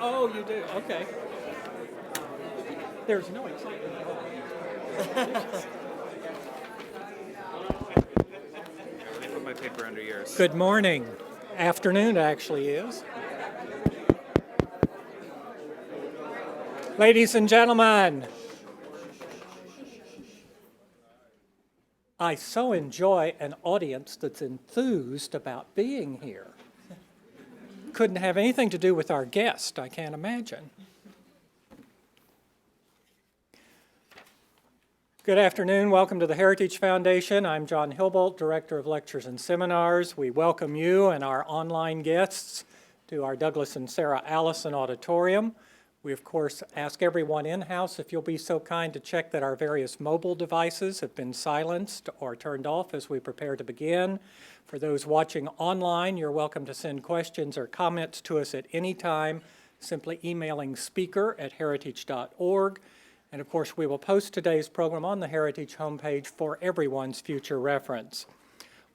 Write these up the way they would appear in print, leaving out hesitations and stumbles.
Oh, you do? Okay. There's no excitement at all. Let me put my paper under yours. Good morning. Afternoon, actually, is. Ladies and gentlemen, I so enjoy an audience that's enthused about being here. Couldn't have anything to do with our guest, I can't imagine. Good afternoon. Welcome to the Heritage Foundation. I'm John Hilbolt, Director of Lectures and Seminars. We welcome you and our online guests to our Douglas and Sarah Allison Auditorium. We, of course, ask everyone in-house if you'll be so kind to check that our various mobile devices have been silenced or turned off as we prepare to begin. For those watching online, you're welcome to send questions or comments to us at any time, simply emailing speaker@heritage.org. And of course, we will post today's program on the Heritage homepage for everyone's future reference.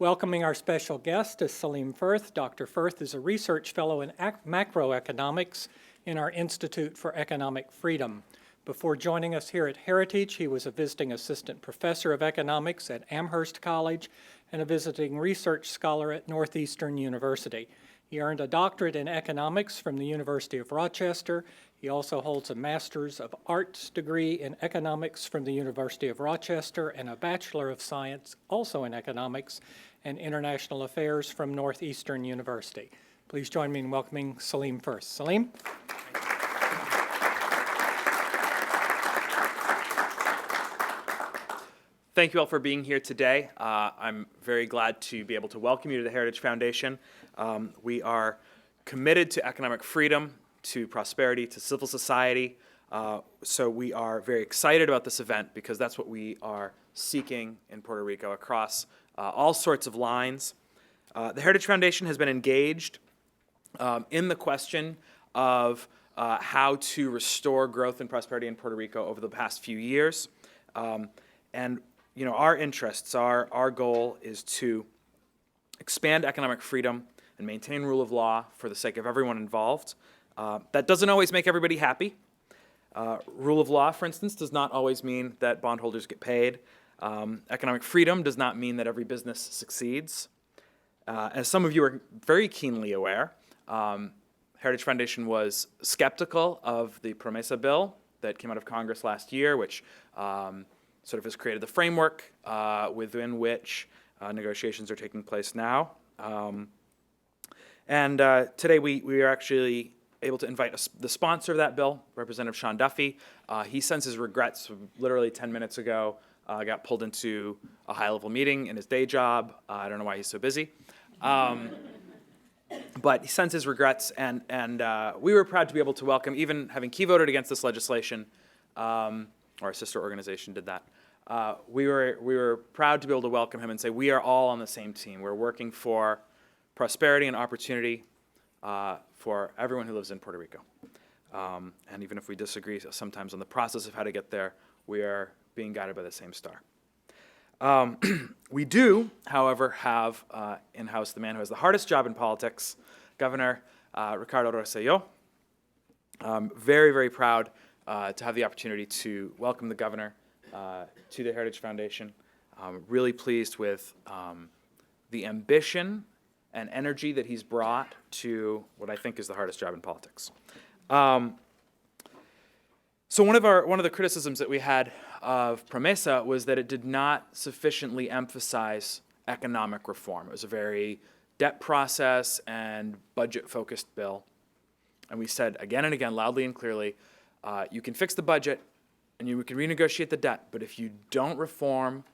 Welcoming our special guest is Salim Firth. Dr. Firth is a research fellow in macroeconomics in our Institute for Economic Freedom. Before joining us here at Heritage, he was a visiting assistant professor of economics at Amherst College and a visiting research scholar at Northeastern University. He earned a doctorate in economics from the University of Rochester. He also holds a Master's of Arts degree in economics from the University of Rochester and a Bachelor of Science, also in economics and international affairs from Northeastern University. Please join me in welcoming Salim Firth. Salim? Thank you all for being here today. I'm very glad to be able to welcome you to the Heritage Foundation. We are committed to economic freedom, to prosperity, to civil society. So we are very excited about this event because that's what we are seeking in Puerto Rico across all sorts of lines. The Heritage Foundation has been engaged in the question of how to restore growth and prosperity in Puerto Rico over the past few years. And our interests, our goal is to expand economic freedom and maintain rule of law for the sake of everyone involved. That doesn't always make everybody happy. Rule of law, for instance, does not always mean that bondholders get paid. Economic freedom does not mean that every business succeeds. As some of you are very keenly aware, Heritage Foundation was skeptical of the Promesa bill that came out of Congress last year, which sort of has created the framework within which negotiations are taking place now. And today we are actually able to invite the sponsor of that bill, Representative Sean Duffy. He sends his regrets literally 10 minutes ago. Got pulled into a high-level meeting in his day job. I don't know why he's so busy. But he sends his regrets, and we were proud to be able to welcome, even having key voted against this legislation, or our sister organization did that. We were proud to be able to welcome him and say we are all on the same team. We're working for prosperity and opportunity for everyone who lives in Puerto Rico. And even if we disagree sometimes on the process of how to get there, we are being guided by the same star. We do, however, have in-house the man who has the hardest job in politics, Governor Ricardo Rossello. Very, very proud to have the opportunity to welcome the governor to the Heritage Foundation. Really pleased with the ambition and energy that he's brought to what I think is the hardest job in politics. So one of the criticisms that we had of Promesa was that it did not sufficiently emphasize economic reform. It was a very debt process and budget-focused bill. And we said again and again, loudly and clearly, you can fix the budget and you can renegotiate the debt, but if you don't reform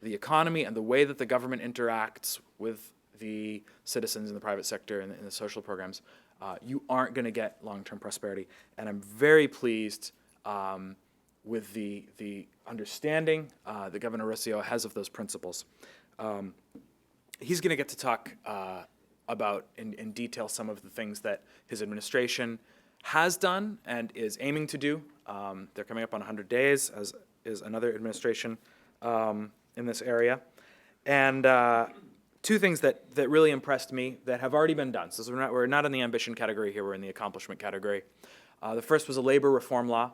the economy and the way that the government interacts with the citizens in the private sector and in the social programs, you aren't going to get long-term prosperity. And I'm very pleased with the understanding that Governor Rossello has of those principles. He's going to get to talk about in detail some of the things that his administration has done and is aiming to do. They're coming up on 100 days, as is another administration in this area. And two things that really impressed me that have already been done. So we're not in the ambition category here, we're in the accomplishment category. The first was a labor reform law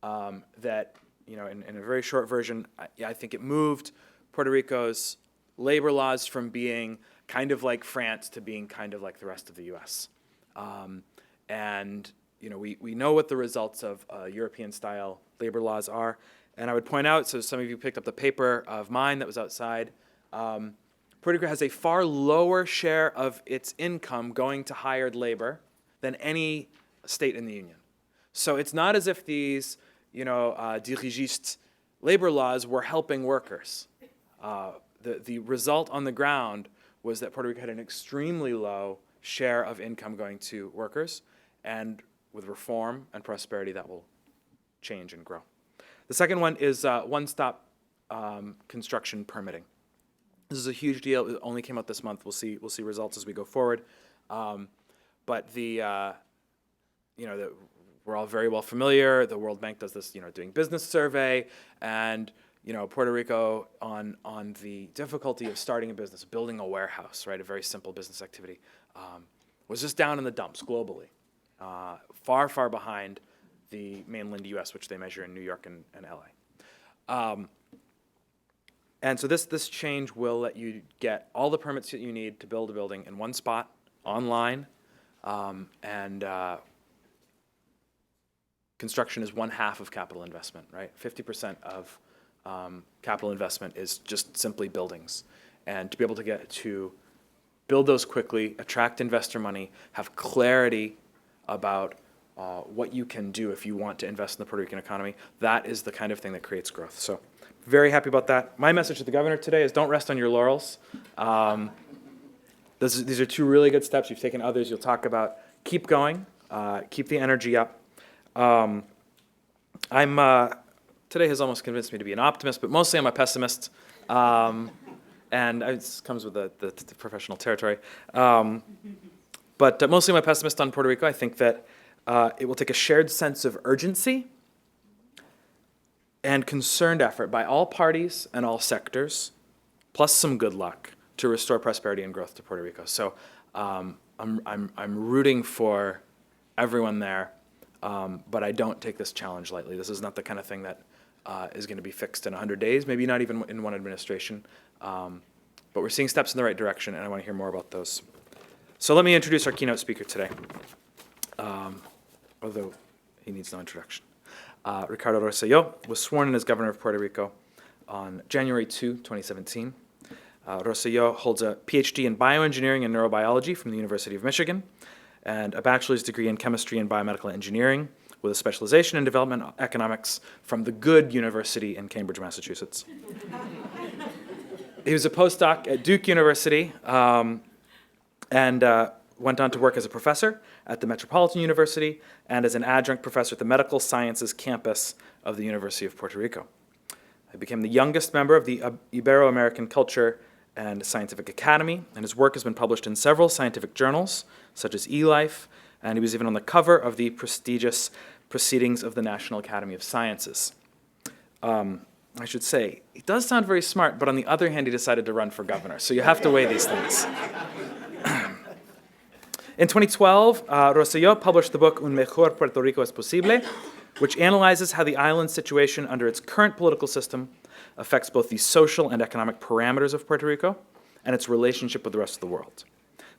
that, in a very short version, I think it moved Puerto Rico's labor laws from being kind of like France to being kind of like the rest of the U.S. We know what the results of European-style labor laws are. And I would point out, so some of you picked up the paper of mine that was outside, Puerto Rico has a far lower share of its income going to hired labor than any state in the Union. So it's not as if these, dirigiste labor laws were helping workers. The result on the ground was that Puerto Rico had an extremely low share of income going to workers, and with reform and prosperity, that will change and grow. The second one is one-stop construction permitting. This is a huge deal. It only came out this month. We'll see results as we go forward. But we're all very well familiar. The World Bank does this, doing business survey, and Puerto Rico on the difficulty of starting a business, building a warehouse, right, a very simple business activity, was just down in the dumps globally, far, far behind the mainland U.S., which they measure in New York and L.A. And so this change will let you get all the permits that you need to build a building in one spot, online, and construction is 1/2 of capital investment, right? 50% of capital investment is just simply buildings. And to be able to build those quickly, attract investor money, have clarity about what you can do if you want to invest in the Puerto Rican economy, that is the kind of thing that creates growth. So very happy about that. My message to the governor today is don't rest on your laurels. These are two really good steps. You've taken others you'll talk about. Keep going. Keep the energy up. Today has almost convinced me to be an optimist, but mostly I'm a pessimist. And it comes with the professional territory. But mostly I'm a pessimist on Puerto Rico. I think that it will take a shared sense of urgency and concerned effort by all parties and all sectors, plus some good luck, to restore prosperity and growth to Puerto Rico. So I'm rooting for everyone there, but I don't take this challenge lightly. This is not the kind of thing that is going to be fixed in 100 days, maybe not even in one administration. But we're seeing steps in the right direction, and I want to hear more about those. So let me introduce our keynote speaker today, although he needs no introduction. Ricardo Rossello was sworn in as governor of Puerto Rico on January 2, 2017. Rossello holds a PhD in bioengineering and neurobiology from the University of Michigan and a bachelor's degree in chemistry and biomedical engineering with a specialization in development economics from the good university in Cambridge, Massachusetts. He was a postdoc at Duke University and went on to work as a professor at the Metropolitan University and as an adjunct professor at the Medical Sciences campus of the University of Puerto Rico. He became the youngest member of the Ibero-American Culture and Scientific Academy, and his work has been published in several scientific journals, such as eLife, and he was even on the cover of the prestigious Proceedings of the National Academy of Sciences. I should say, he does sound very smart, but on the other hand, he decided to run for governor, so you have to weigh these things. In 2012, Rossello published the book Un Mejor Puerto Rico es Posible, which analyzes how the island's situation under its current political system affects both the social and economic parameters of Puerto Rico and its relationship with the rest of the world.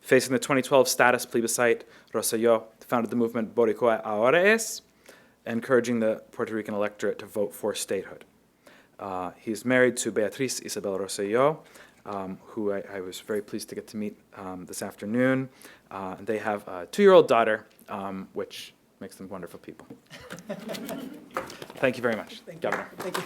Facing the 2012 status plebiscite, Rossello founded the movement Boricua Ahora Es, encouraging the Puerto Rican electorate to vote for statehood. He's married to Beatriz Isabel Rossello, who I was very pleased to get to meet this afternoon. And they have a 2-year-old daughter, which makes them wonderful people. Thank you very much, Governor. Thank you.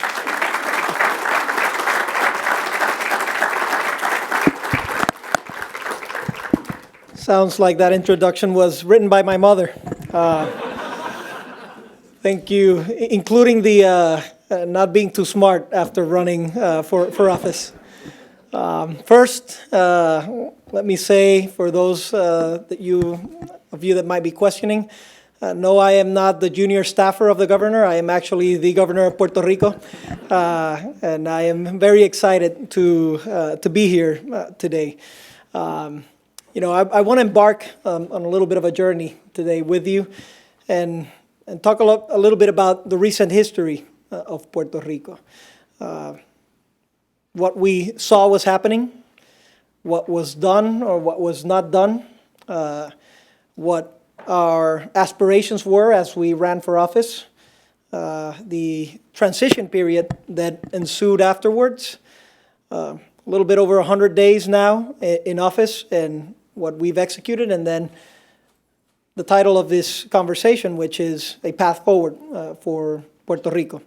Sounds like that introduction was written by my mother. Thank you, including the not being too smart after running for office. First, let me say, for those of you that might be questioning, No, I am not the junior staffer of the governor. I am actually the governor of Puerto Rico, and I am very excited to be here today. I want to embark on a little bit of a journey today with you, and talk a little bit about the recent history of Puerto Rico. What we saw was happening, what was done or what was not done, what our aspirations were as we ran for office, the transition period that ensued afterwards, a little bit over 100 days now in office and what we've executed, and then the title of this conversation, which is A Path Forward for Puerto Rico.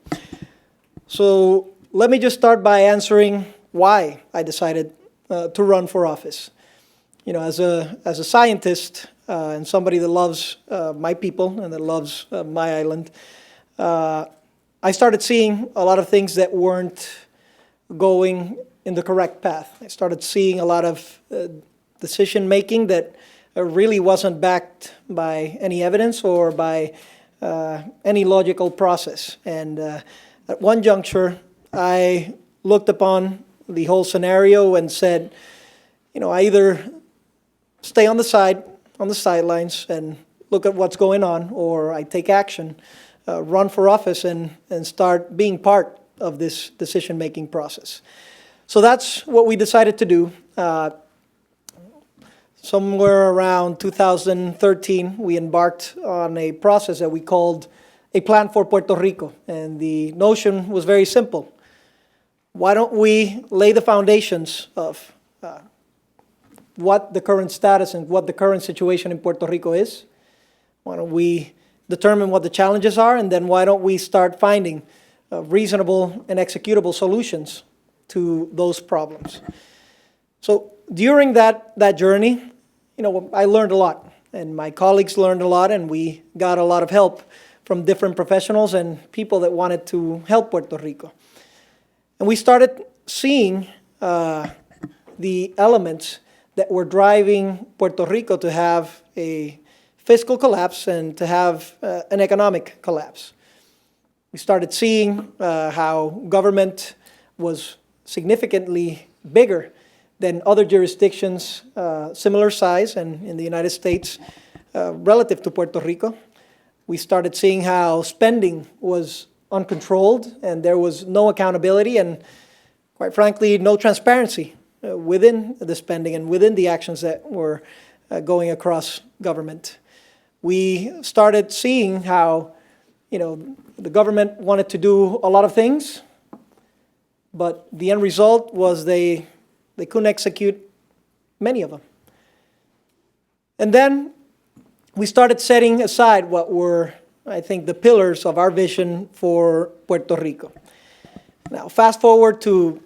So let me just start by answering why I decided to run for office. As a scientist and somebody that loves my people and that loves my island, I started seeing a lot of things that weren't going in the correct path. I started seeing a lot of decision-making that really wasn't backed by any evidence or by any logical process. And at one juncture, I looked upon the whole scenario and said, I either stay on the sidelines and look at what's going on, or I take action, run for office and start being part of this decision-making process. So that's what we decided to do. Somewhere around 2013, we embarked on a process that we called A Plan for Puerto Rico. And the notion was very simple. Why don't we lay the foundations of what the current status and what the current situation in Puerto Rico is? Why don't we determine what the challenges are, and then why don't we start finding reasonable and executable solutions to those problems? So during that journey, I learned a lot, and my colleagues learned a lot, and we got a lot of help from different professionals and people that wanted to help Puerto Rico. And we started seeing the elements that were driving Puerto Rico to have a fiscal collapse and to have an economic collapse. We started seeing how government was significantly bigger than other jurisdictions similar size and in the United States relative to Puerto Rico. We started seeing how spending was uncontrolled and there was no accountability and, quite frankly, no transparency within the spending and within the actions that were going across government. We started seeing how, the government wanted to do a lot of things, but the end result was they couldn't execute many of them. And then we started setting aside what were, I think, the pillars of our vision for Puerto Rico. Now, fast forward to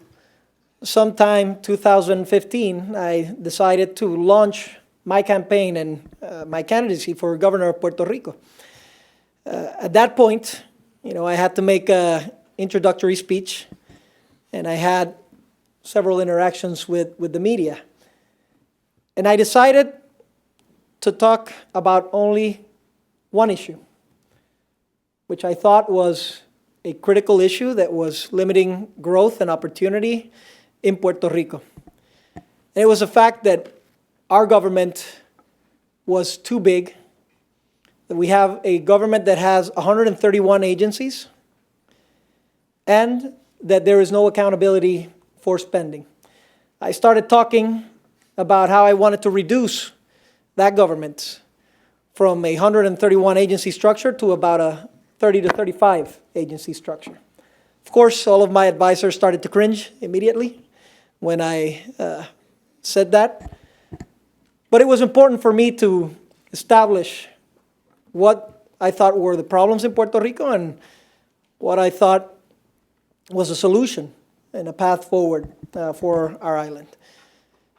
sometime 2015, I decided to launch my campaign and my candidacy for governor of Puerto Rico. At that point, I had to make an introductory speech, and I had several interactions with the media. And I decided to talk about only one issue, which I thought was a critical issue that was limiting growth and opportunity in Puerto Rico. And it was the fact that our government was too big, that we have a government that has 131 agencies, and that there is no accountability for spending. I started talking about how I wanted to reduce that government from a 131 agency structure to about a 30 to 35 agency structure. Of course, all of my advisors started to cringe immediately when I said that. But it was important for me to establish what I thought were the problems in Puerto Rico and what I thought was a solution and a path forward for our island.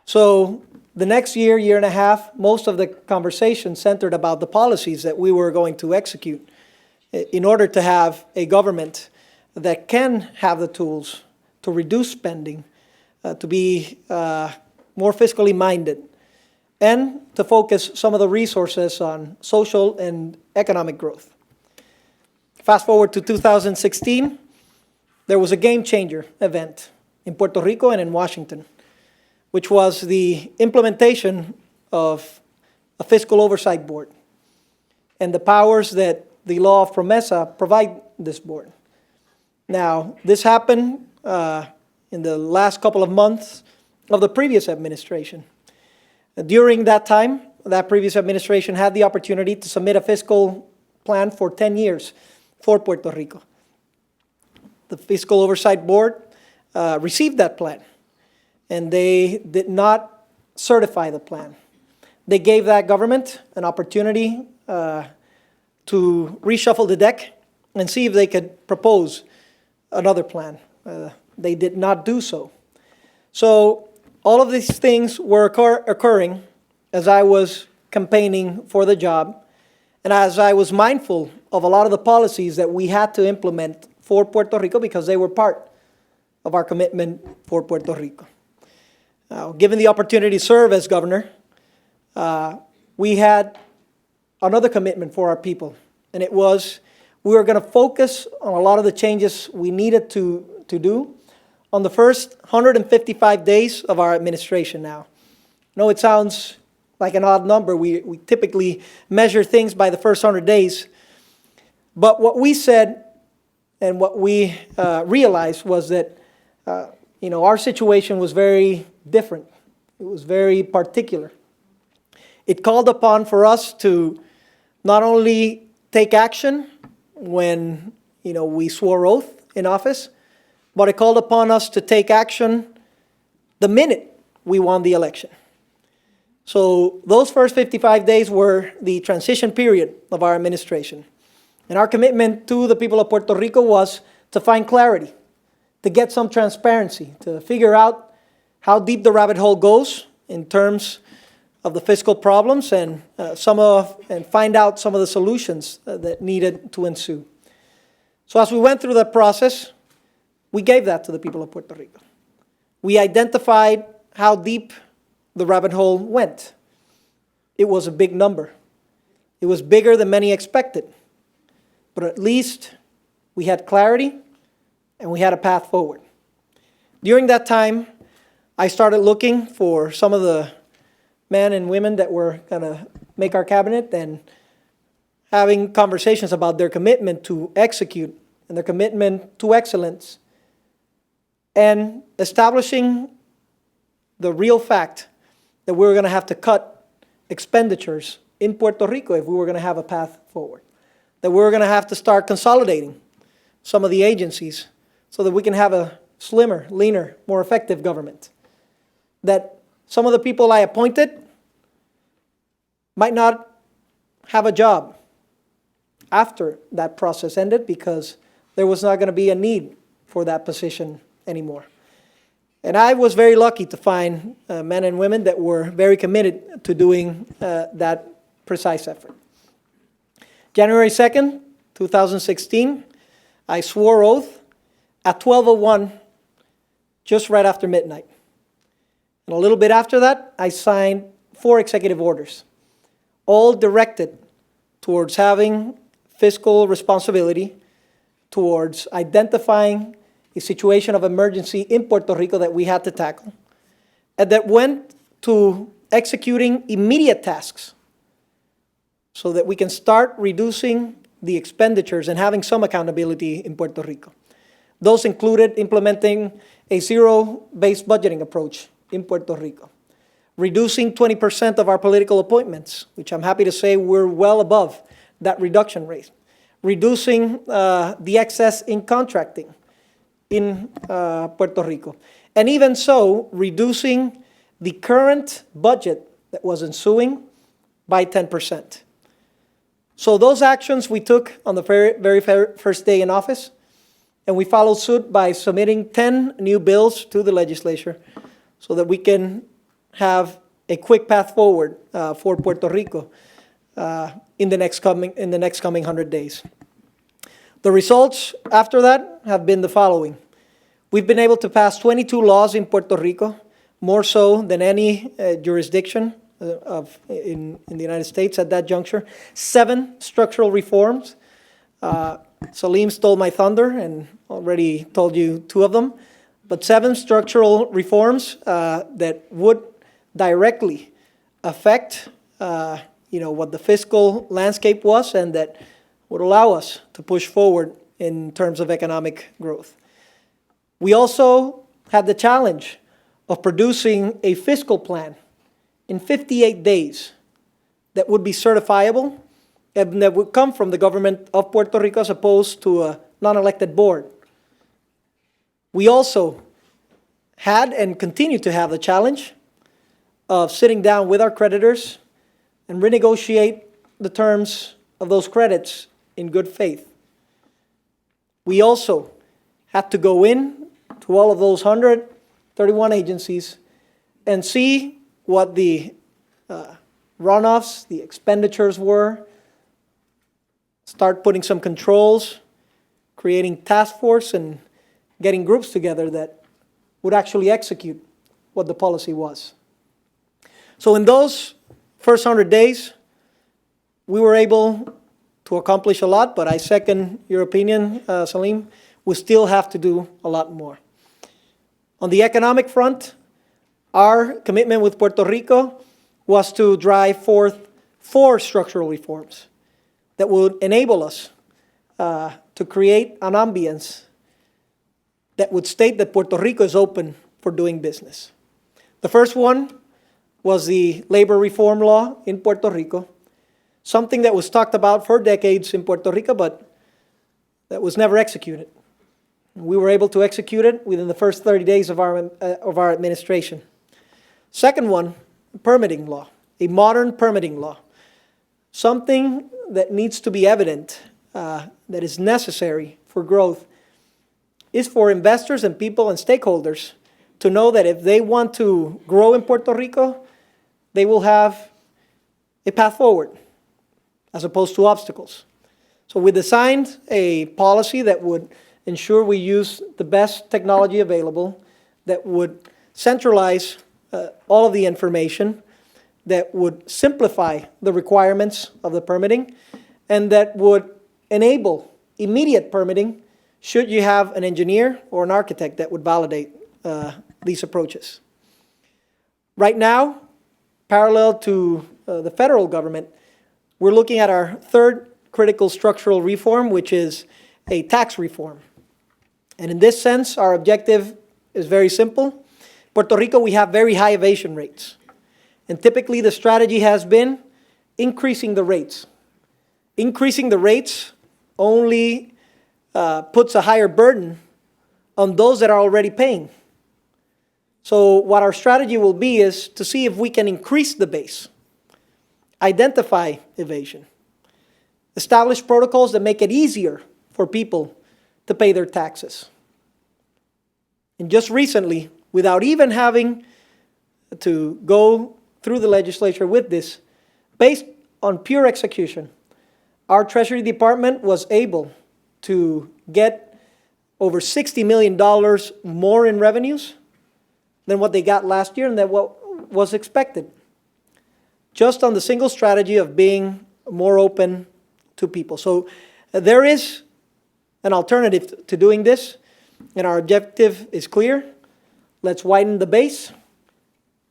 So the next year and a half, most of the conversation centered about the policies that we were going to execute in order to have a government that can have the tools to reduce spending, to be more fiscally minded, and to focus some of the resources on social and economic growth. Fast forward to 2016, there was a game changer event in Puerto Rico and in Washington, which was the implementation of a fiscal oversight board and the powers that the law of promesa provide this board. Now, this happened in the last couple of months of the previous administration. During that time, that previous administration had the opportunity to submit a fiscal plan for 10 years for Puerto Rico. The Fiscal Oversight Board received that plan, and they did not certify the plan. They gave that government an opportunity to reshuffle the deck and see if they could propose another plan. They did not do so. So all of these things were occurring as I was campaigning for the job, and as I was mindful of a lot of the policies that we had to implement for Puerto Rico because they were part of our commitment for Puerto Rico. Now, given the opportunity to serve as governor, we had another commitment for our people, and it was we were going to focus on a lot of the changes we needed to do on the first 155 days of our administration now. I know it sounds like an odd number. We typically measure things by the first 100 days. But what we said and what we realized was that our situation was very different. It was very particular. It called upon for us to not only take action when we swore oath in office, but it called upon us to take action the minute we won the election. So those first 55 days were the transition period of our administration. And our commitment to the people of Puerto Rico was to find clarity, to get some transparency, to figure out how deep the rabbit hole goes in terms of the fiscal problems and find out some of the solutions that needed to ensue. So as we went through that process, we gave that to the people of Puerto Rico. We identified how deep the rabbit hole went. It was a big number. It was bigger than many expected. But at least we had clarity and we had a path forward. During that time, I started looking for some of the men and women that were going to make our cabinet and having conversations about their commitment to execute and their commitment to excellence, and establishing the real fact that we were going to have to cut expenditures in Puerto Rico if we were going to have a path forward, that we were going to have to start consolidating some of the agencies so that we can have a slimmer, leaner, more effective government, that some of the people I appointed might not have a job after that process ended because there was not going to be a need for that position anymore. And I was very lucky to find men and women that were very committed to doing that precise effort. January 2nd, 2016, I swore oath at 12:01, just right after midnight. And a little bit after that, I signed 4 executive orders, all directed towards having fiscal responsibility, towards identifying a situation of emergency in Puerto Rico that we had to tackle, and that went to executing immediate tasks so that we can start reducing the expenditures and having some accountability in Puerto Rico. Those included implementing a zero-based budgeting approach in Puerto Rico, reducing 20% of our political appointments, which I'm happy to say we're well above that reduction rate, reducing the excess in contracting in Puerto Rico, and even so, reducing the current budget that was ensuing by 10%. So those actions we took on the very first day in office, and we followed suit by submitting 10 new bills to the legislature so that we can have a quick path forward for Puerto Rico in the next coming 100 days. The results after that have been the following. We've been able to pass 22 laws in Puerto Rico, more so than any jurisdiction in the United States at that juncture. 7 structural reforms. Salim stole my thunder and already told you 2 of them. But 7 structural reforms that would directly affect what the fiscal landscape was, and that would allow us to push forward in terms of economic growth. We also had the challenge of producing a fiscal plan in 58 days that would be certifiable and that would come from the government of Puerto Rico as opposed to a non-elected board. We also had and continue to have the challenge of sitting down with our creditors and renegotiate the terms of those credits in good faith. We also had to go in to all of those 131 agencies and see what the runoffs, the expenditures were, start putting some controls, creating task force, and getting groups together that would actually execute what the policy was. So in those first 100 days, we were able to accomplish a lot, but I second your opinion, Salim. We still have to do a lot more. On the economic front, our commitment with Puerto Rico was to drive forth 4 structural reforms that would enable us to create an ambience that would state that Puerto Rico is open for doing business. The first one was the labor reform law in Puerto Rico, something that was talked about for decades in Puerto Rico, but that was never executed. We were able to execute it within the first 30 days of our administration. Second one, permitting law, a modern permitting law, something that needs to be evident, that is necessary for growth, is for investors and people and stakeholders to know that if they want to grow in Puerto Rico, they will have a path forward as opposed to obstacles. So we designed a policy that would ensure we use the best technology available, that would centralize all of the information, that would simplify the requirements of the permitting, and that would enable immediate permitting should you have an engineer or an architect that would validate these approaches. Right now, parallel to the federal government, we're looking at our third critical structural reform, which is a tax reform. And in this sense, our objective is very simple. Puerto Rico, we have very high evasion rates. And typically the strategy has been increasing the rates. Increasing the rates only puts a higher burden on those that are already paying. So what our strategy will be is to see if we can increase the base, identify evasion, establish protocols that make it easier for people to pay their taxes. And just recently, without even having to go through the legislature with this, based on pure execution, our Treasury Department was able to get over $60 million more in revenues than what they got last year and than what was expected, just on the single strategy of being more open to people. So there is an alternative to doing this, and our objective is clear. Let's widen the base,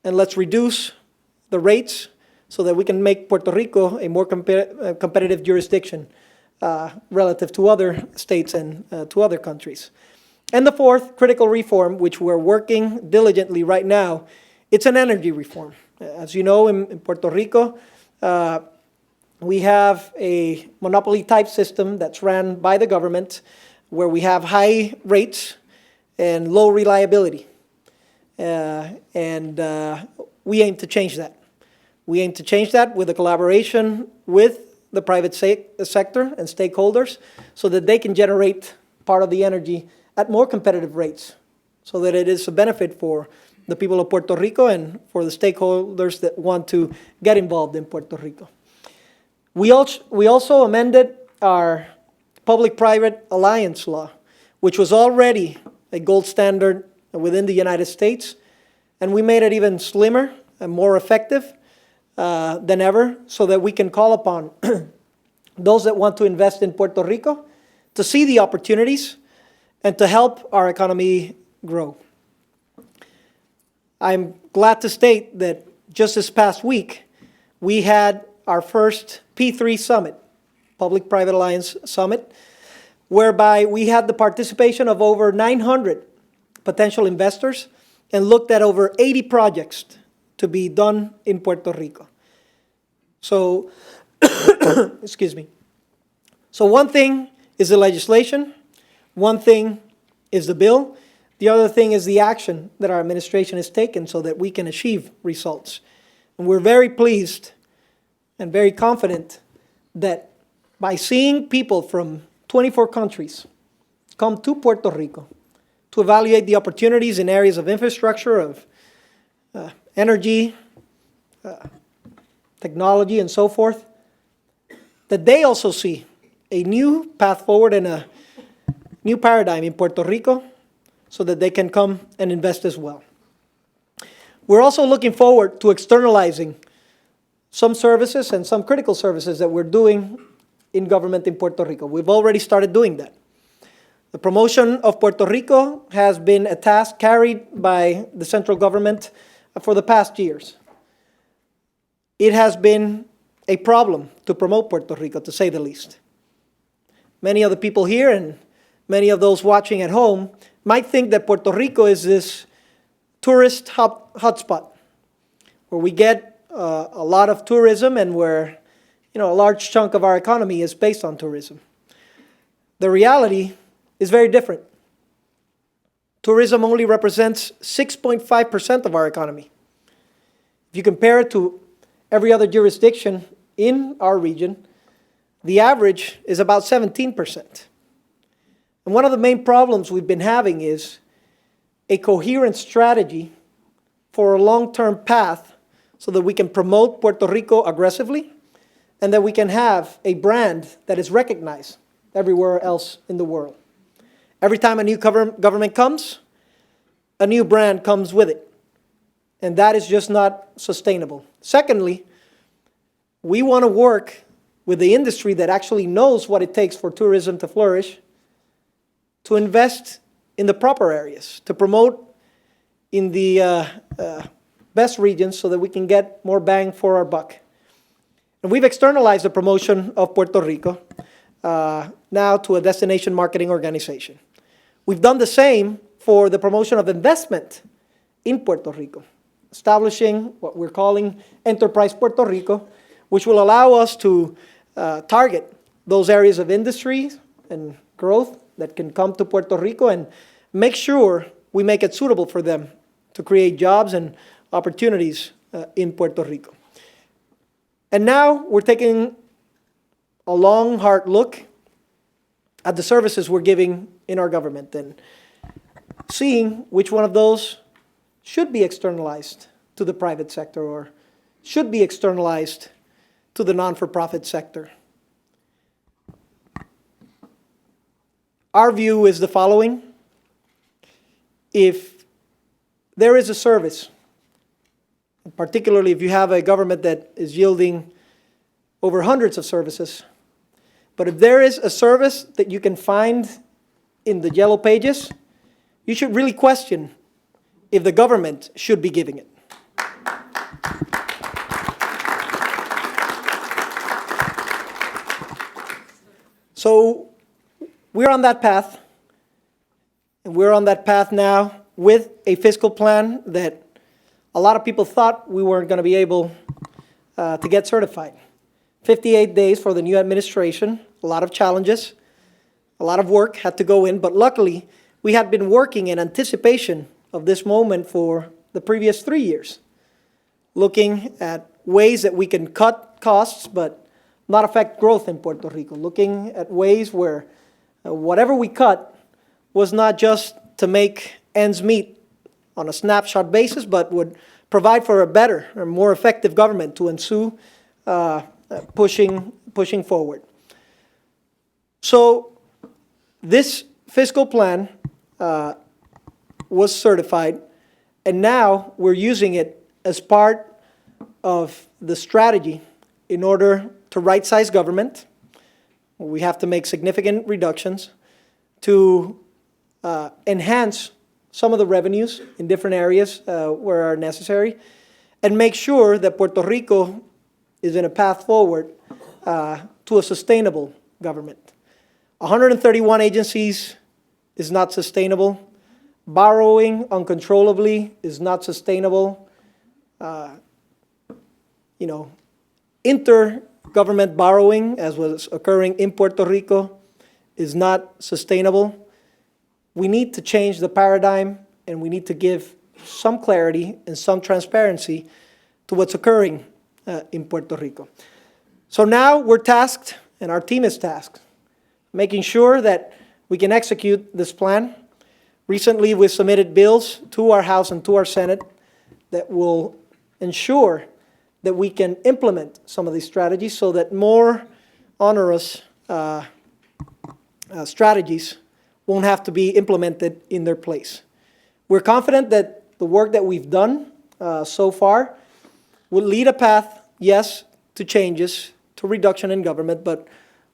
and let's reduce the rates so that we can make Puerto Rico a more competitive jurisdiction relative to other states and to other countries. And the fourth critical reform, which we're working diligently right now, it's an energy reform. As you know, in Puerto Rico, we have a monopoly-type system that's ran by the government where we have high rates and low reliability. And we aim to change that. We aim to change that with a collaboration with the private sector and stakeholders so that they can generate part of the energy at more competitive rates so that it is a benefit for the people of Puerto Rico and for the stakeholders that want to get involved in Puerto Rico. We also amended our public-private alliance law, which was already a gold standard within the United States, and we made it even slimmer and more effective than ever, so that we can call upon those that want to invest in Puerto Rico to see the opportunities and to help our economy grow. I'm glad to state that just this past week, we had our first P3 Summit, Public-Private Alliance Summit, whereby we had the participation of over 900 potential investors and looked at over 80 projects to be done in Puerto Rico. So, excuse me. So one thing is the legislation, one thing is the bill, the other thing is the action that our administration has taken so that we can achieve results. And we're very pleased and very confident that by seeing people from 24 countries come to Puerto Rico to evaluate the opportunities in areas of infrastructure, of energy, technology, and so forth, that they also see a new path forward and a new paradigm in Puerto Rico so that they can come and invest as well. We're also looking forward to externalizing some services and some critical services that we're doing in government in Puerto Rico. We've already started doing that. The promotion of Puerto Rico has been a task carried by the central government for the past years. It has been a problem to promote Puerto Rico, to say the least. Many of the people here and many of those watching at home might think that Puerto Rico is this tourist hotspot where we get a lot of tourism and where a large chunk of our economy is based on tourism. The reality is very different. Tourism only represents 6.5% of our economy. If you compare it to every other jurisdiction in our region, the average is about 17%. And one of the main problems we've been having is a coherent strategy for a long-term path so that we can promote Puerto Rico aggressively and that we can have a brand that is recognized everywhere else in the world. Every time a new government comes, a new brand comes with it. And that is just not sustainable. Secondly, we want to work with the industry that actually knows what it takes for tourism to flourish, to invest in the proper areas, to promote in the best regions so that we can get more bang for our buck. And we've externalized the promotion of Puerto Rico now to a destination marketing organization. We've done the same for the promotion of investment in Puerto Rico, establishing what we're calling Enterprise Puerto Rico, which will allow us to target those areas of industry and growth that can come to Puerto Rico and make sure we make it suitable for them to create jobs and opportunities in Puerto Rico. And now we're taking a long, hard look at the services we're giving in our government and seeing which one of those should be externalized to the private sector or should be externalized to the non-for-profit sector. Our view is the following. If there is a service, particularly if you have a government that is yielding over hundreds of services, but if there is a service that you can find in the yellow pages, you should really question if the government should be giving it. So we're on that path, and we're on that path now with a fiscal plan that a lot of people thought we weren't going to be able to get certified. 58 days for the new administration, a lot of challenges, a lot of work had to go in, but luckily we had been working in anticipation of this moment for the previous 3 years, looking at ways that we can cut costs but not affect growth in Puerto Rico, looking at ways where whatever we cut was not just to make ends meet on a snapshot basis, but would provide for a better or more effective government to ensue pushing forward. So this fiscal plan was certified, and now we're using it as part of the strategy in order to right-size government. We have to make significant reductions to enhance some of the revenues in different areas where are necessary, and make sure that Puerto Rico is in a path forward to a sustainable government. 131 agencies is not sustainable. Borrowing uncontrollably is not sustainable. Intergovernment borrowing, as was occurring in Puerto Rico, is not sustainable. We need to change the paradigm, and we need to give some clarity and some transparency to what's occurring in Puerto Rico. So now we're tasked, and our team is tasked, making sure that we can execute this plan. Recently, we submitted bills to our House and to our Senate that will ensure that we can implement some of these strategies so that more onerous strategies won't have to be implemented in their place. We're confident that the work that we've done so far will lead a path, yes, to changes, to reduction in government, but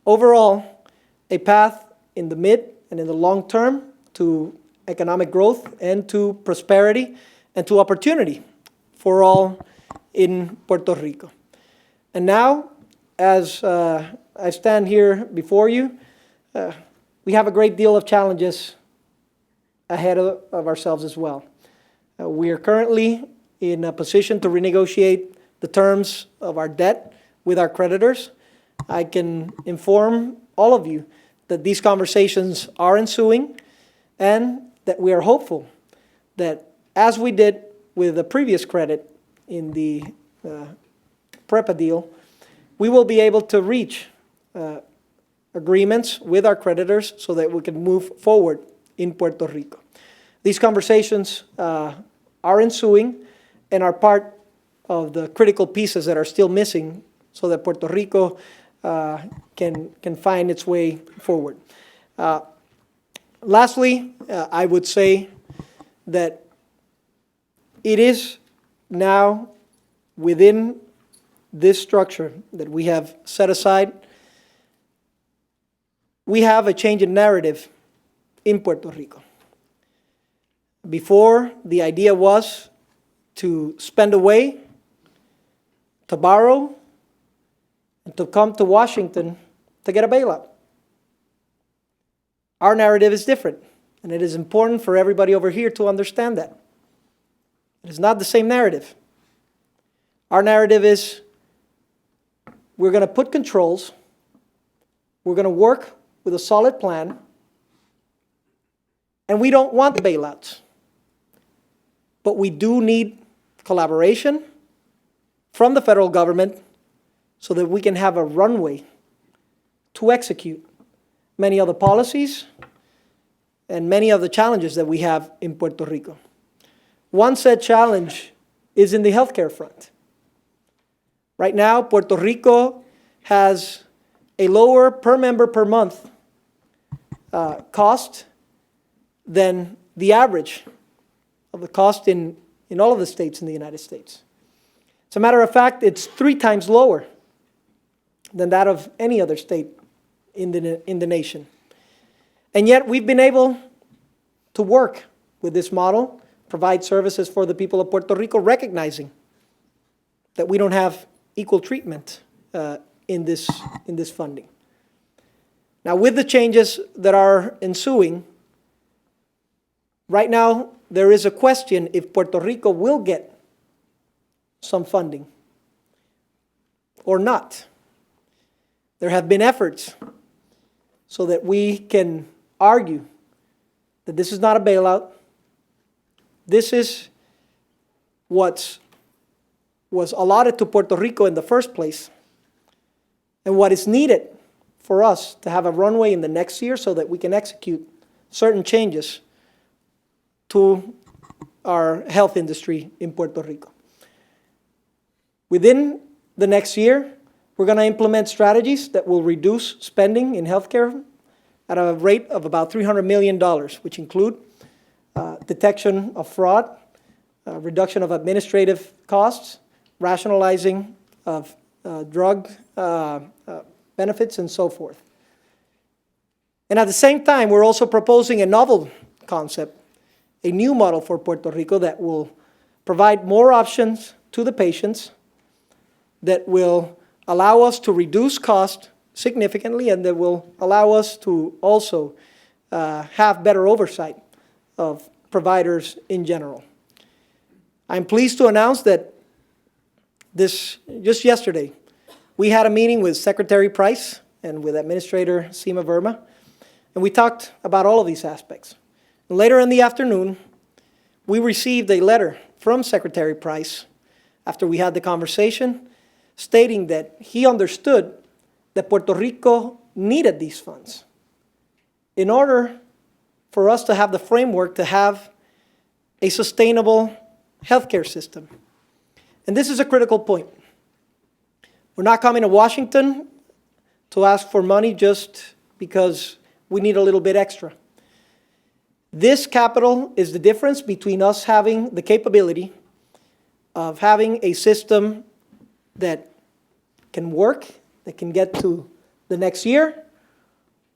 overall, a path in the mid and in the long term to economic growth and to prosperity and to opportunity for all in Puerto Rico. And now, as I stand here before you, we have a great deal of challenges ahead of ourselves as well. We are currently in a position to renegotiate the terms of our debt with our creditors. I can inform all of you that these conversations are ensuing and that we are hopeful that, as we did with the previous credit in the PREPA deal, we will be able to reach agreements with our creditors so that we can move forward in Puerto Rico. These conversations are ensuing and are part of the critical pieces that are still missing so that Puerto Rico can find its way forward. Lastly, I would say that it is now within this structure that we have set aside, we have a change in narrative in Puerto Rico. Before, the idea was to spend away, to borrow, and to come to Washington to get a bailout. Our narrative is different, and it is important for everybody over here to understand that. It is not the same narrative. Our narrative is we're going to put controls, we're going to work with a solid plan, and we don't want bailouts. But we do need collaboration from the federal government so that we can have a runway to execute many of the policies and many of the challenges that we have in Puerto Rico. One said challenge is in the healthcare front. Right now, Puerto Rico has a lower per member per month cost than the average of the cost in all of the states in the United States. As a matter of fact, it's 3 times lower than that of any other state in the nation. And yet we've been able to work with this model, provide services for the people of Puerto Rico, recognizing that we don't have equal treatment in this funding. Now, with the changes that are ensuing, right now there is a question if Puerto Rico will get some funding or not. There have been efforts so that we can argue that this is not a bailout. This is what was allotted to Puerto Rico in the first place, and what is needed for us to have a runway in the next year so that we can execute certain changes to our health industry in Puerto Rico. Within the next year, we're going to implement strategies that will reduce spending in healthcare at a rate of about $300 million, which include detection of fraud, reduction of administrative costs, rationalizing of drug benefits and so forth. And at the same time, we're also proposing a novel concept, a new model for Puerto Rico that will provide more options to the patients, that will allow us to reduce cost significantly, and that will allow us to also have better oversight of providers in general. I'm pleased to announce that just yesterday, we had a meeting with Secretary Price and with Administrator Seema Verma, and we talked about all of these aspects. And later in the afternoon, we received a letter from Secretary Price after we had the conversation, stating that he understood that Puerto Rico needed these funds in order for us to have the framework to have a sustainable healthcare system. And this is a critical point. We're not coming to Washington to ask for money just because we need a little bit extra. This capital is the difference between us having the capability of having a system that can work, that can get to the next year,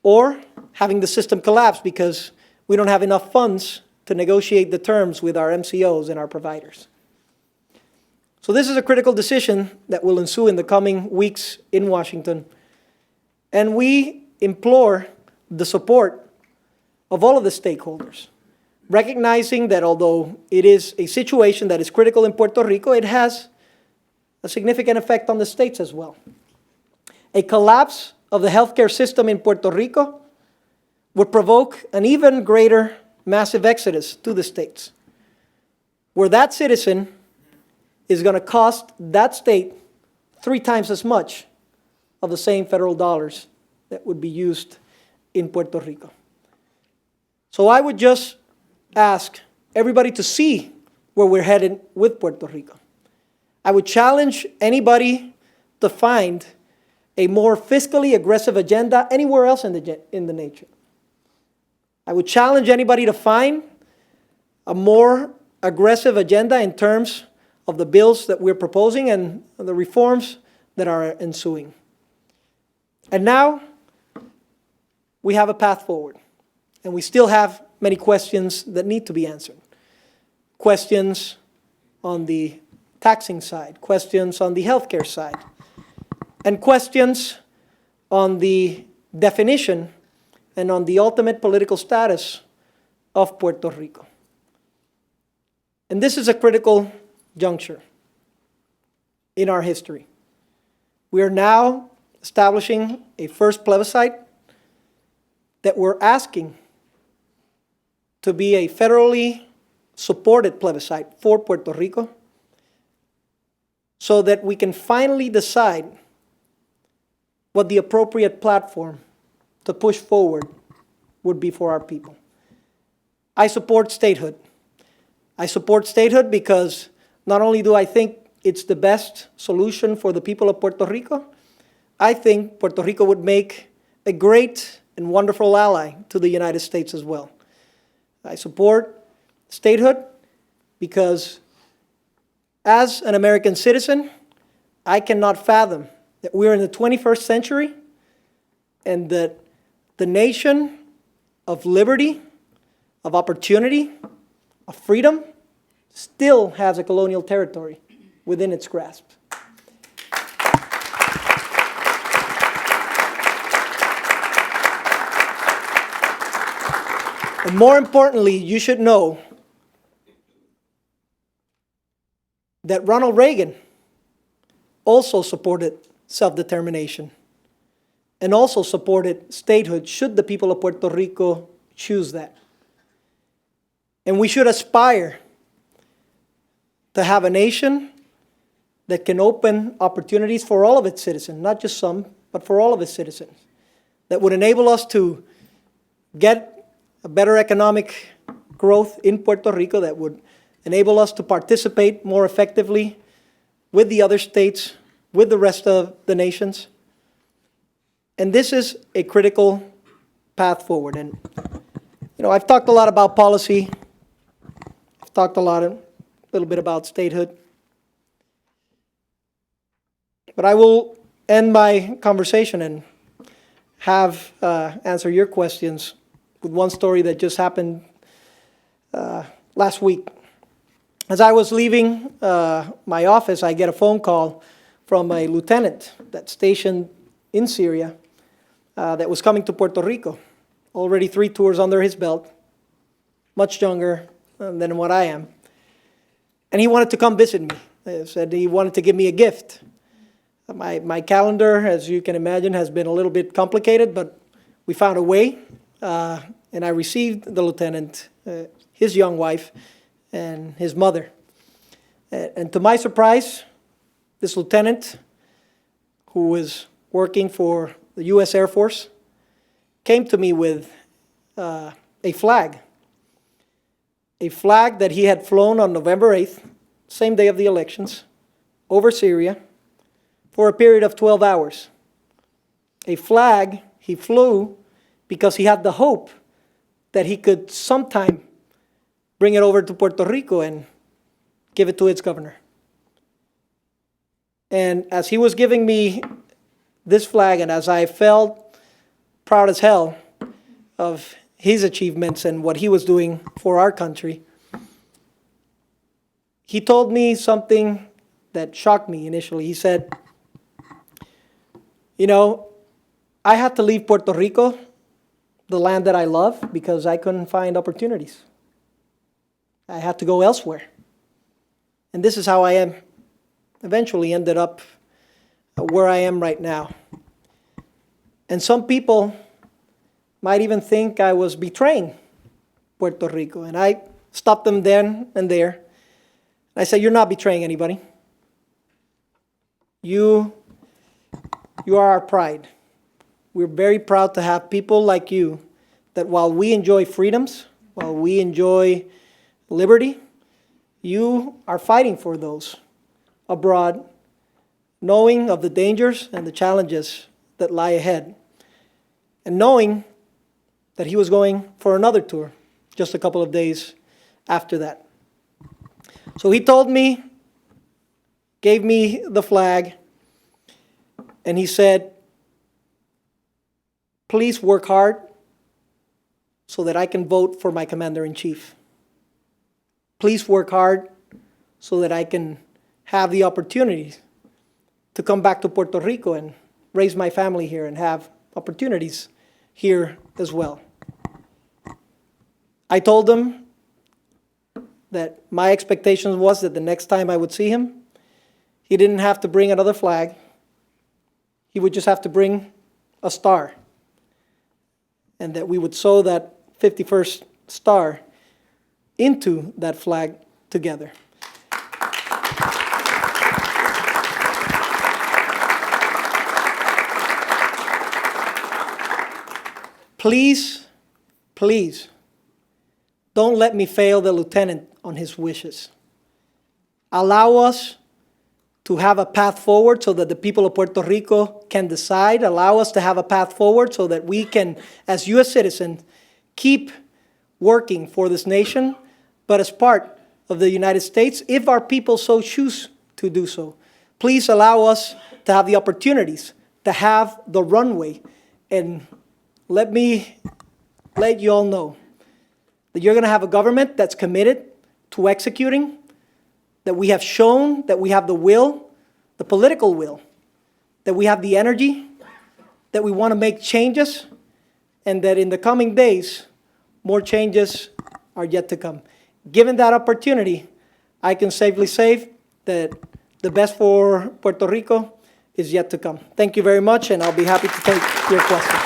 or having the system collapse because we don't have enough funds to negotiate the terms with our MCOs and our providers. So this is a critical decision that will ensue in the coming weeks in Washington. And we implore the support of all of the stakeholders, recognizing that although it is a situation that is critical in Puerto Rico, it has a significant effect on the states as well. A collapse of the healthcare system in Puerto Rico would provoke an even greater massive exodus to the states, where that citizen is going to cost that state 3 times as much of the same federal dollars that would be used in Puerto Rico. So I would just ask everybody to see where we're headed with Puerto Rico. I would challenge anybody to find a more fiscally aggressive agenda anywhere else in the nation. I would challenge anybody to find a more aggressive agenda in terms of the bills that we're proposing and the reforms that are ensuing. And now we have a path forward, and we still have many questions that need to be answered. Questions on the taxing side, questions on the healthcare side, and questions on the definition and on the ultimate political status of Puerto Rico. And this is a critical juncture in our history. We are now establishing a first plebiscite that we're asking to be a federally supported plebiscite for Puerto Rico, so that we can finally decide what the appropriate platform to push forward would be for our people. I support statehood. I support statehood because not only do I think it's the best solution for the people of Puerto Rico, I think Puerto Rico would make a great and wonderful ally to the United States as well. I support statehood because as an American citizen, I cannot fathom that we're in the 21st century and that the nation of liberty, of opportunity, of freedom still has a colonial territory within its grasp. And more importantly, you should know that Ronald Reagan also supported self-determination and also supported statehood should the people of Puerto Rico choose that. And we should aspire to have a nation that can open opportunities for all of its citizens, not just some, but for all of its citizens, that would enable us to get a better economic growth in Puerto Rico, that would enable us to participate more effectively with the other states, with the rest of the nations. And this is a critical path forward. And, I've talked a lot about policy. I've talked a little bit about statehood. But I will end my conversation and have answer your questions with one story that just happened last week. As I was leaving my office, I get a phone call from a lieutenant that's stationed in Syria that was coming to Puerto Rico. Already 3 tours under his belt, much younger than what I am. And he wanted to come visit me. He said he wanted to give me a gift. My calendar, as you can imagine, has been a little bit complicated, but we found a way. And I received the lieutenant, his young wife, and his mother. And to my surprise, this lieutenant, who was working for the U.S. Air Force, came to me with a flag that he had flown on November 8th, same day of the elections, over Syria for a period of 12 hours. A flag he flew because he had the hope that he could sometime bring it over to Puerto Rico and give it to its governor. And as he was giving me this flag, and as I felt proud as hell of his achievements and what he was doing for our country, he told me something that shocked me initially. He said, you know, I had to leave Puerto Rico, the land that I love, because I couldn't find opportunities. I had to go elsewhere. And this is how I eventually ended up where I am right now. And some people might even think I was betraying Puerto Rico. And I stopped them then and there. I said, you're not betraying anybody. You are our pride. We're very proud to have people like you that while we enjoy freedoms, while we enjoy liberty, you are fighting for those abroad, knowing of the dangers and the challenges that lie ahead, and knowing that he was going for another tour just a couple of days after that. So he told me, gave me the flag, and he said, please work hard so that I can vote for my commander-in-chief. Please work hard so that I can have the opportunity to come back to Puerto Rico and raise my family here and have opportunities here as well. I told him that my expectation was that the next time I would see him, he didn't have to bring another flag. He would just have to bring a star, and that we would sew that 51st star into that flag together. Please, please, don't let me fail the lieutenant on his wishes. Allow us to have a path forward so that the people of Puerto Rico can decide. Allow us to have a path forward so that we can, as U.S. citizens, keep working for this nation, but as part of the United States, if our people so choose to do so. Please allow us to have the opportunities, to have the runway, and let me let you all know that you're going to have a government that's committed to executing, that we have shown that we have the will, the political will, that we have the energy, that we want to make changes, and that in the coming days, more changes are yet to come. Given that opportunity, I can safely say that the best for Puerto Rico is yet to come. Thank you very much, and I'll be happy to take your questions.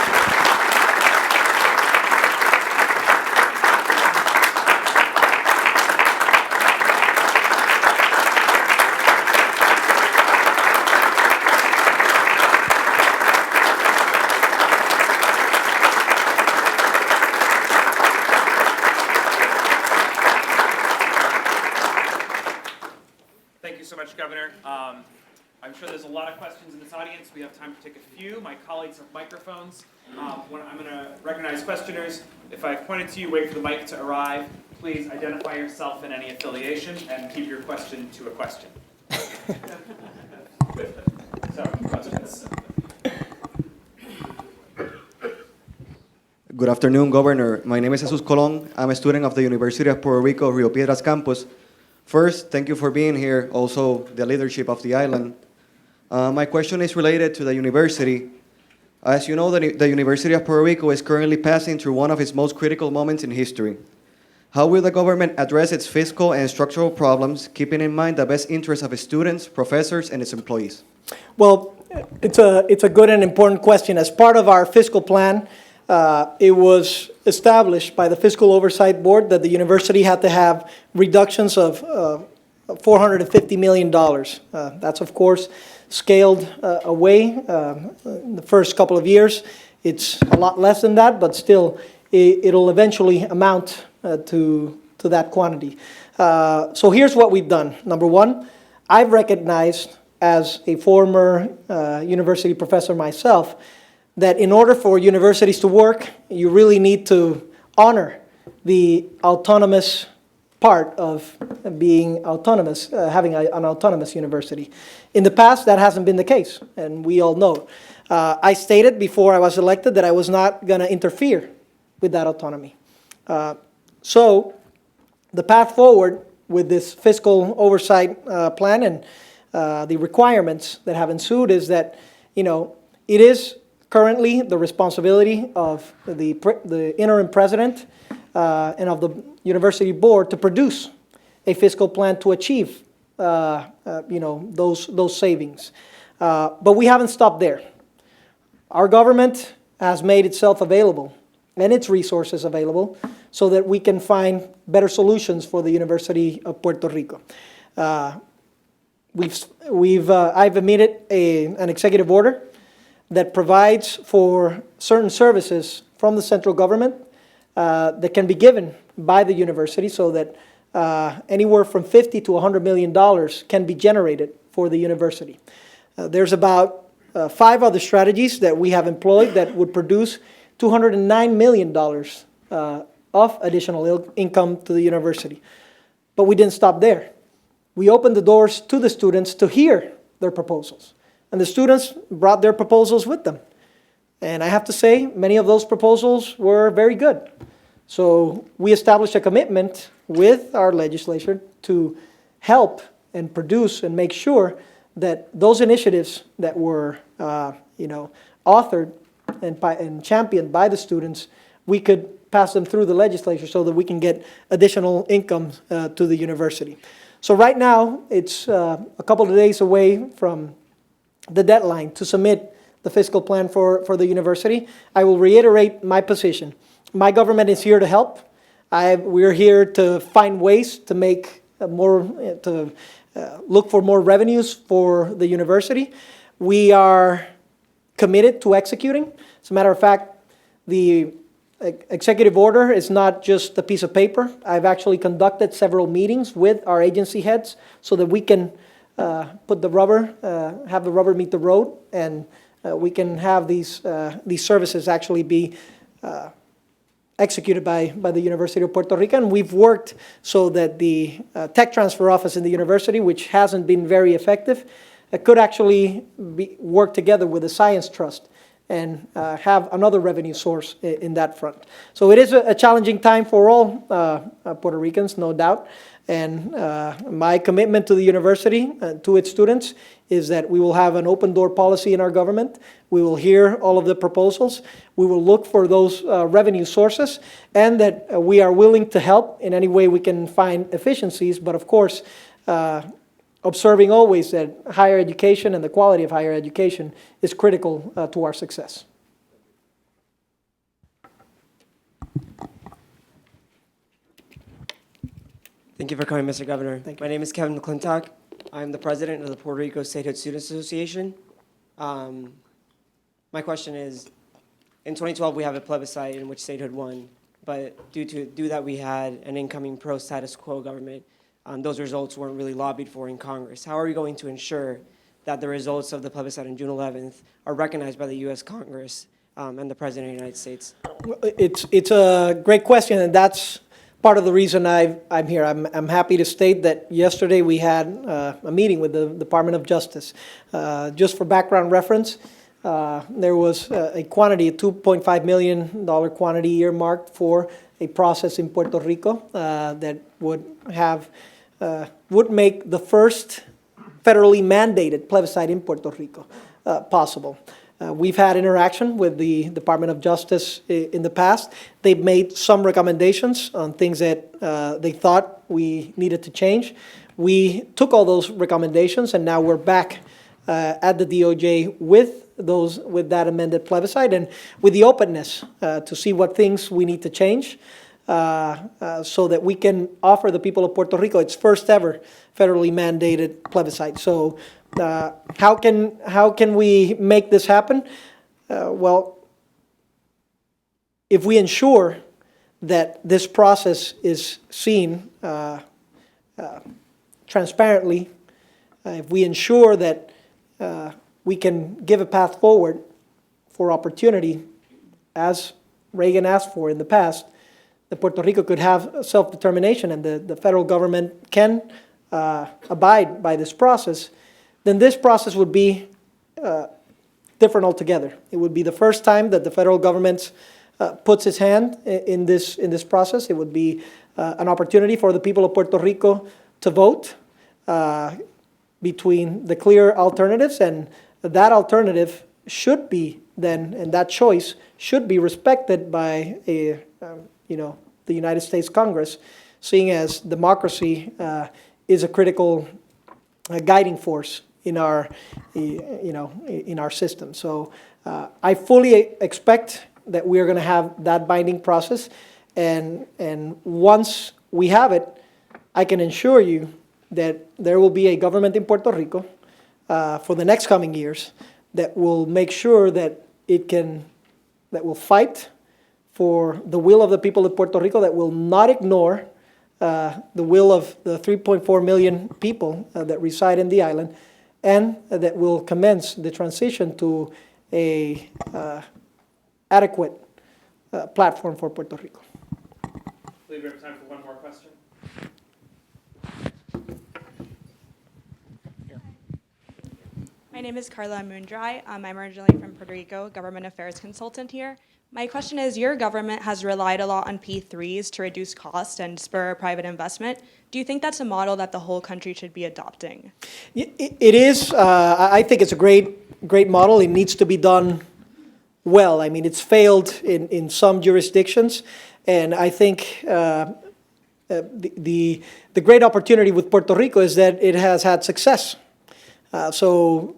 Thank you so much, Governor. I'm sure there's a lot of questions in this audience. We have time to take a few. My colleagues have microphones. I'm going to recognize questioners. If I've pointed to you, wait for the mic to arrive. Please identify yourself and any affiliation, and keep your question to a question. So Good afternoon, Governor. My name is Jesus Colon. I'm a student of the University of Puerto Rico, Rio Piedras campus. First, thank you for being here, also the leadership of the island. My question is related to the university. As you know, the University of Puerto Rico is currently passing through one of its most critical moments in history. How will the government address its fiscal and structural problems, keeping in mind the best interests of its students, professors, and its employees? Well, it's a good and important question. As part of our fiscal plan, it was established by the Fiscal Oversight Board that the university had to have reductions of $450 million. That's, of course, scaled away in the first couple of years. It's a lot less than that, but still, it'll eventually amount to that quantity. So here's what we've done. Number one, I've recognized as a former university professor myself that in order for universities to work, you really need to honor the autonomous part of being autonomous, having an autonomous university. In the past, that hasn't been the case, and we all know. I stated before I was elected that I was not going to interfere with that autonomy. So the path forward with this fiscal oversight plan and the requirements that have ensued is that, it is currently the responsibility of the interim president and of the university board to produce a fiscal plan to achieve, those savings. But we haven't stopped there. Our government has made itself available and its resources available so that we can find better solutions for the University of Puerto Rico. I've emitted an executive order that provides for certain services from the central government that can be given by the university so that anywhere from $50 to $100 million can be generated for the university. There's about 5 other strategies that we have employed that would produce $209 million of additional income to the university. But we didn't stop there. We opened the doors to the students to hear their proposals. And the students brought their proposals with them. And I have to say, many of those proposals were very good. So we established a commitment with our legislature to help and produce and make sure that those initiatives that were, authored and championed by the students, we could pass them through the legislature so that we can get additional income to the university. So right now, it's a couple of days away from the deadline to submit the fiscal plan for the university. I will reiterate my position. My government is here to help. We're here to find ways to make look for more revenues for the university. We are committed to executing. As a matter of fact, the executive order is not just a piece of paper. I've actually conducted several meetings with our agency heads so that we can have the rubber meet the road, and we can have these services actually be executed by the University of Puerto Rico. And we've worked so that the tech transfer office in the university, which hasn't been very effective, could actually work together with the Science Trust and have another revenue source in that front. So it is a challenging time for all Puerto Ricans, no doubt. And my commitment to the university, to its students, is that we will have an open door policy in our government. We will hear all of the proposals. We will look for those revenue sources, and that we are willing to help in any way we can find efficiencies. But of course, observing always that higher education and the quality of higher education is critical to our success. Thank you for coming, Mr. Governor. Thank you. My name is Kevin McClintock. I'm the president of the Puerto Rico Statehood Students Association. My question is, in 2012, we have a plebiscite in which statehood won, but due that we had an incoming pro-status quo government, those results weren't really lobbied for in Congress. How are we going to ensure that the results of the plebiscite on June 11th are recognized by the U.S. Congress and the President of the United States? It's a great question, and that's part of the reason I'm here. I'm happy to state that yesterday we had a meeting with the Department of Justice. Just for background reference, there was a quantity, a $2.5 million quantity earmarked for a process in Puerto Rico that would make the first federally mandated plebiscite in Puerto Rico possible. We've had interaction with the Department of Justice in the past. They've made some recommendations on things that they thought we needed to change. We took all those recommendations, and now we're back at the DOJ with that amended plebiscite and with the openness to see what things we need to change so that we can offer the people of Puerto Rico its first ever federally mandated plebiscite. So how can we make this happen? Well, if we ensure that this process is seen transparently, if we ensure that we can give a path forward for opportunity, as Reagan asked for in the past, that Puerto Rico could have self-determination and the federal government can abide by this process, then this process would be different altogether. It would be the first time that the federal government puts its hand in this process. It would be an opportunity for the people of Puerto Rico to vote between the clear alternatives, and that alternative should be then, and that choice should be respected by the United States Congress, seeing as democracy is a critical guiding force in our system. So I fully expect that we are going to have that binding process, and once we have it, I can assure you that there will be a government in Puerto Rico for the next coming years that will make sure that that will fight for the will of the people of Puerto Rico, that will not ignore the will of the 3.4 million people that reside in the island, and that will commence the transition to a adequate platform for Puerto Rico. I believe we have time for one more question. My name is Carla Moondry. I'm originally from Puerto Rico, government affairs consultant here. My question is, your government has relied a lot on P3s to reduce cost and spur private investment. Do you think that's a model that the whole country should be adopting? It is. I think it's a great model. It needs to be done well. I mean, it's failed in some jurisdictions, and I think the great opportunity with Puerto Rico is that it has had success. So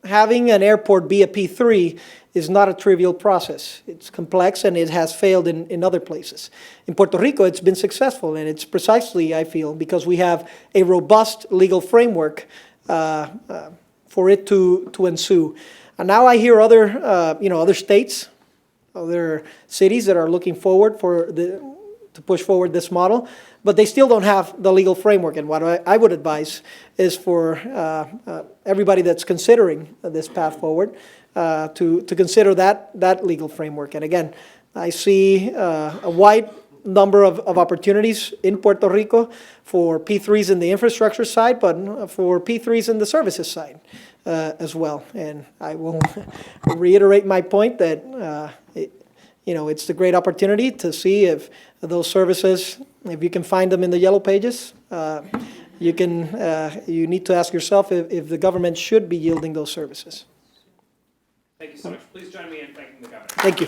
having an airport be a P3 is not a trivial process. It's complex, and it has failed in other places. In Puerto Rico, it's been successful, and it's precisely, I feel, because we have a robust legal framework for it to ensue. And now I hear other states, other cities that are looking forward to push forward this model, but they still don't have the legal framework. And what I would advise is for everybody that's considering this path forward to consider that legal framework. And again, I see a wide number of opportunities in Puerto Rico for P3s in the infrastructure side, but for P3s in the services side as well. And I will reiterate my point that it's the great opportunity to see if those services, if you can find them in the yellow pages, you need to ask yourself if the government should be yielding those services. Thank you so much. Please join me in thanking the governor. Thank you.